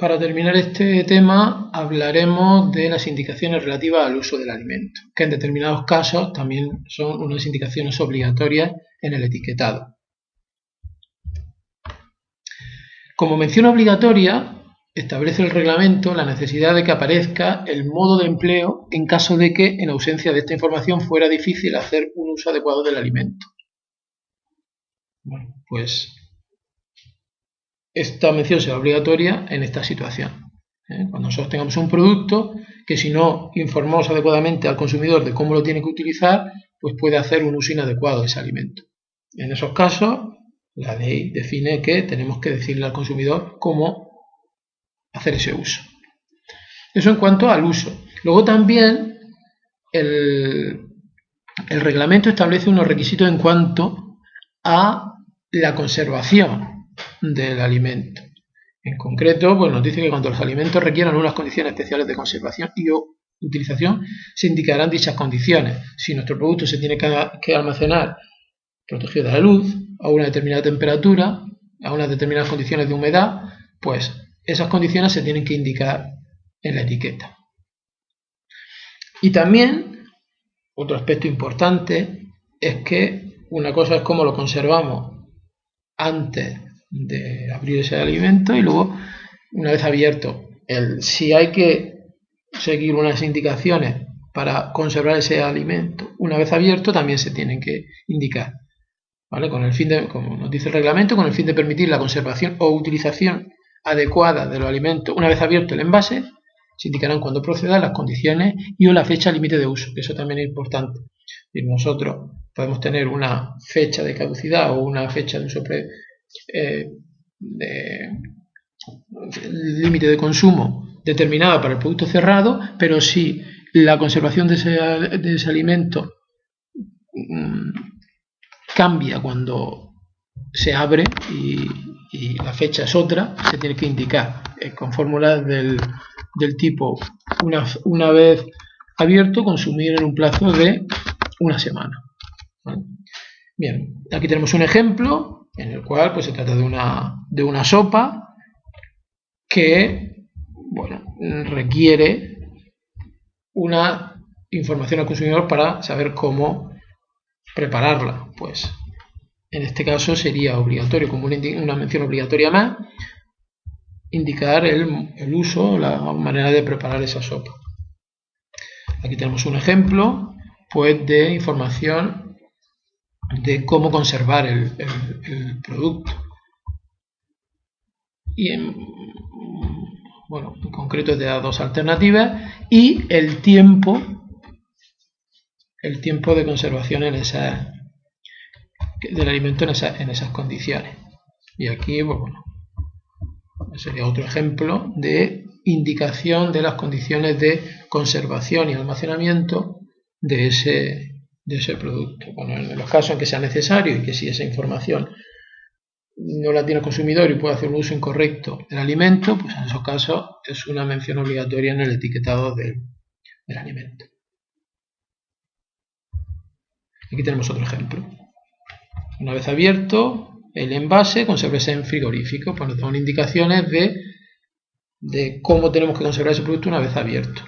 para terminar este tema hablaremos de las indicaciones relativas al uso del alimento, que en determinados casos también son unas indicaciones obligatorias en el etiquetado. Como mención obligatoria, establece el reglamento la necesidad de que aparezca el modo de empleo en caso de que, en ausencia de esta información, fuera difícil hacer un uso adecuado del alimento. Bueno, pues esta mención será obligatoria en esta situación. Cuando nosotros tengamos un producto que, si no informamos adecuadamente al consumidor de cómo lo tiene que utilizar, pues puede hacer un uso inadecuado de ese alimento. En esos casos, la ley define que tenemos que decirle al consumidor cómo hacer ese uso. Eso en cuanto al uso. Luego también el reglamento establece unos requisitos en cuanto a la conservación del alimento. En concreto, pues nos dice que cuando los alimentos requieran unas condiciones especiales de conservación y o utilización, se indicarán dichas condiciones. Si nuestro producto se tiene que almacenar protegido de la luz, a una determinada temperatura, a unas determinadas condiciones de humedad, pues esas condiciones se tienen que indicar en la etiqueta. Y también, otro aspecto importante es que una cosa es cómo lo conservamos antes de abrir ese alimento y luego, una vez abierto, si hay que seguir unas indicaciones para conservar ese alimento una vez abierto, también se tienen que indicar, ¿vale? Con el fin de, como nos dice el reglamento, con el fin de permitir la conservación o utilización adecuada de los alimentos una vez abierto el envase, se indicarán cuando procedan las condiciones y o la fecha límite de uso, que eso también es importante. Y nosotros podemos tener una fecha de caducidad o una fecha de uso límite de consumo determinada para el producto cerrado, pero si la conservación de ese alimento cambia cuando se abre y la fecha es otra, se tiene que indicar con fórmulas del tipo una vez abierto, consumir en un plazo de una semana. ¿Vale? Bien, aquí tenemos un ejemplo en el cual pues, se trata de una sopa que requiere una información al consumidor para saber cómo prepararla. Pues en este caso sería obligatorio, como una mención obligatoria más, indicar el uso, la manera de preparar esa sopa. Aquí tenemos un ejemplo pues, de información de cómo conservar el producto. Y en concreto te da dos alternativas y el tiempo de conservación del alimento en esas condiciones. Y aquí sería otro ejemplo de indicación de las condiciones de conservación y almacenamiento de ese producto. Bueno, en los casos en que sea necesario y que si esa información no la tiene el consumidor y puede hacer un uso incorrecto del alimento, pues en esos casos es una mención obligatoria en el etiquetado del alimento. Aquí tenemos otro ejemplo. Una vez abierto el envase, consérvese en frigorífico. Pues nos dan indicaciones de cómo tenemos que conservar ese producto una vez abierto.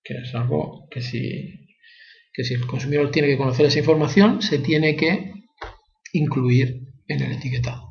Que es algo que si el consumidor tiene que conocer esa información, se tiene que incluir en el etiquetado.